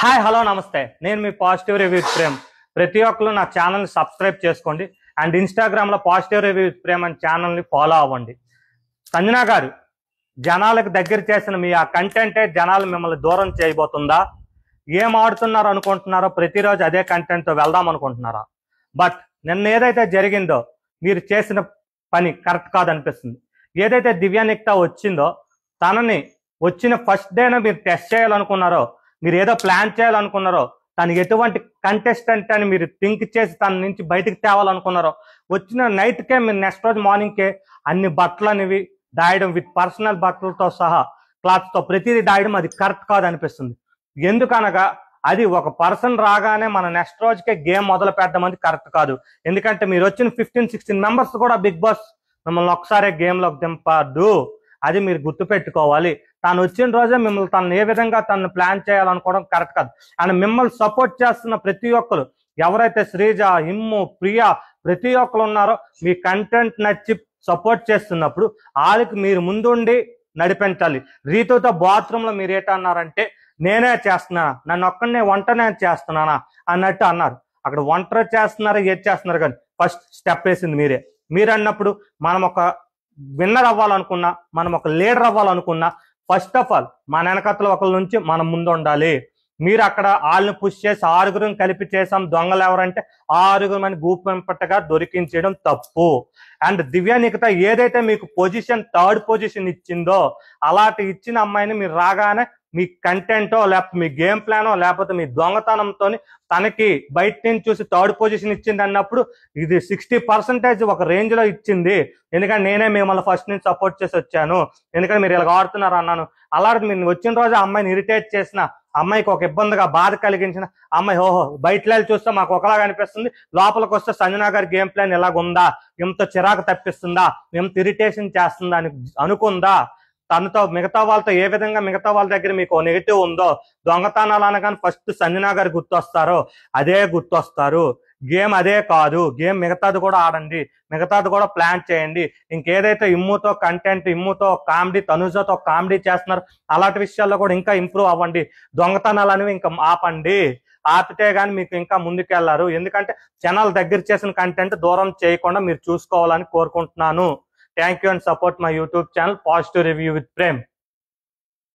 Hi hello నమస్తే నేను మీ positive review Prem. ప్రతి ఒక్కరు నా ఛానల్ని సబ్స్క్రైబ్ చేసుకోండి అండ్ ఇన్స్టాగ్రామ్లో పాజిటివ్ రివ్యూ ప్రేమ్ అనే ఛానల్ని ఫాలో అవ్వండి. సంజనా గారు, జనాలకు దగ్గర చేసిన మీ ఆ కంటెంటే జనాలు మిమ్మల్ని దూరం చేయబోతుందా? ఏం ఆడుతున్నారు అనుకుంటున్నారో ప్రతిరోజు అదే కంటెంట్తో వెళ్దాం అనుకుంటున్నారా? బట్ నిన్న ఏదైతే జరిగిందో మీరు చేసిన పని కరెక్ట్ కాదనిపిస్తుంది. ఏదైతే దివ్యానిక్త వచ్చిందో తనని వచ్చిన ఫస్ట్ డేనే మీరు టెస్ట్ చేయాలనుకున్నారో, మీరు ఏదో ప్లాన్ చేయాలనుకున్నారో, తను ఎటువంటి కంటెస్టెంట్ అని మీరు థింక్ చేసి తన నుంచి బయటికి తేవాలనుకున్నారో, వచ్చిన నైట్కే మీరు నెక్స్ట్ రోజు మార్నింగ్కే అన్ని బట్టలు అనేవి దాయడం, విత్ పర్సనల్ బట్టలతో సహా క్లాత్తో ప్రతిదీ దాయడం అది కరెక్ట్ కాదనిపిస్తుంది. ఎందుకనగా అది ఒక పర్సన్ రాగానే మన నెక్స్ట్ రోజుకే గేమ్ మొదలు పెట్టడం అనేది కరెక్ట్ కాదు. ఎందుకంటే మీరు వచ్చిన 15-16 మెంబర్స్ కూడా బిగ్ బాస్ మిమ్మల్ని ఒకసారి గేమ్లోకి దింపదు. అది మీరు గుర్తుపెట్టుకోవాలి. తాను వచ్చిన రోజే మిమ్మల్ని తను ఏ విధంగా తను ప్లాన్ చేయాలనుకోవడం కరెక్ట్ కాదు. అండ్ మిమ్మల్ని సపోర్ట్ చేస్తున్న ప్రతి ఒక్కరు ఎవరైతే శ్రీజ, ఇమ్ము, ప్రియా ప్రతి ఒక్కరు ఉన్నారో మీ కంటెంట్ నచ్చి సపోర్ట్ చేస్తున్నప్పుడు వాళ్ళకి మీరు ముందుండి నడిపించాలి. రీతుతో బాత్రూంలో మీరు ఏంటన్నారంటే నేనే చేస్తున్నానా, నన్ను ఒక్కడనే వంటనే చేస్తున్నానా అన్నట్టు అన్నారు. అక్కడ వంట చేస్తున్నారా ఏది చేస్తున్నారు కానీ ఫస్ట్ స్టెప్ వేసింది మీరే. మీరు అన్నప్పుడు మనం ఒక విన్నర్ అవ్వాలనుకున్నా, మనం ఒక లీడర్ అవ్వాలనుకున్నా ఫస్ట్ ఆఫ్ ఆల్ మన వెనకతల ఒకరి నుంచి మనం ముందు ఉండాలి. మీరు అక్కడ వాళ్ళని పుష్ చేసి 6 కలిపి చేసాం దొంగలు ఎవరంటే 6 మంది గూపెంపట్టగా దొరికించడం తప్పు. అండ్ దివ్యానికత ఏదైతే మీకు పొజిషన్ 3rd పొజిషన్ ఇచ్చిందో అలాంటి ఇచ్చిన అమ్మాయిని మీరు రాగానే మీ కంటెంటో లేకపోతే మీ గేమ్ ప్లానో లేకపోతే మీ దొంగతనంతో తనకి బయట నుంచి చూసి 3rd పొజిషన్ ఇచ్చింది అన్నప్పుడు ఇది 60% ఒక రేంజ్ లో ఇచ్చింది. ఎందుకంటే నేనే మిమ్మల్ని ఫస్ట్ నుంచి సపోర్ట్ చేసి వచ్చాను, ఎందుకంటే మీరు ఇలా ఆడుతున్నారు అన్నాను. అలాంటి మీరు వచ్చిన రోజు అమ్మాయిని ఇరిటేట్ చేసిన, అమ్మాయికి ఒక ఇబ్బందిగా బాధ కలిగించిన అమ్మాయి ఓహో బయట చూస్తే మాకు ఒకలాగా అనిపిస్తుంది, లోపలికి వస్తే సంజనా గారి గేమ్ ప్లాన్ ఎలాగుందా, ఎంత చిరాకు తప్పిస్తుందా, ఎంత ఇరిటేషన్ చేస్తుందా అని అనుకుందా. తనతో మిగతా వాళ్ళతో ఏ విధంగా మిగతా వాళ్ళ దగ్గర మీకు నెగిటివ్ ఉందో, దొంగతనాలు అనగానే ఫస్ట్ సంజనా గారు గుర్తొస్తారో అదే గుర్తొస్తారు. గేమ్ అదే కాదు, గేమ్ మిగతాది కూడా ఆడండి, మిగతాది కూడా ప్లాన్ చేయండి. ఇంకేదైతే ఇమ్ముతో కంటెంట్, ఇమ్ముతో కామెడీ, తనుజతో కామెడీ చేస్తున్నారు అలాంటి విషయాల్లో కూడా ఇంకా ఇంప్రూవ్ అవ్వండి. దొంగతనాలు అనేవి ఇంకా ఆపండి. ఆపితే గానీ మీకు ఇంకా ముందుకెళ్లారు. ఎందుకంటే జనాల దగ్గర చేసిన కంటెంట్ దూరం చేయకుండా మీరు చూసుకోవాలని కోరుకుంటున్నాను. Thank you and support my YouTube channel positive review with Prem.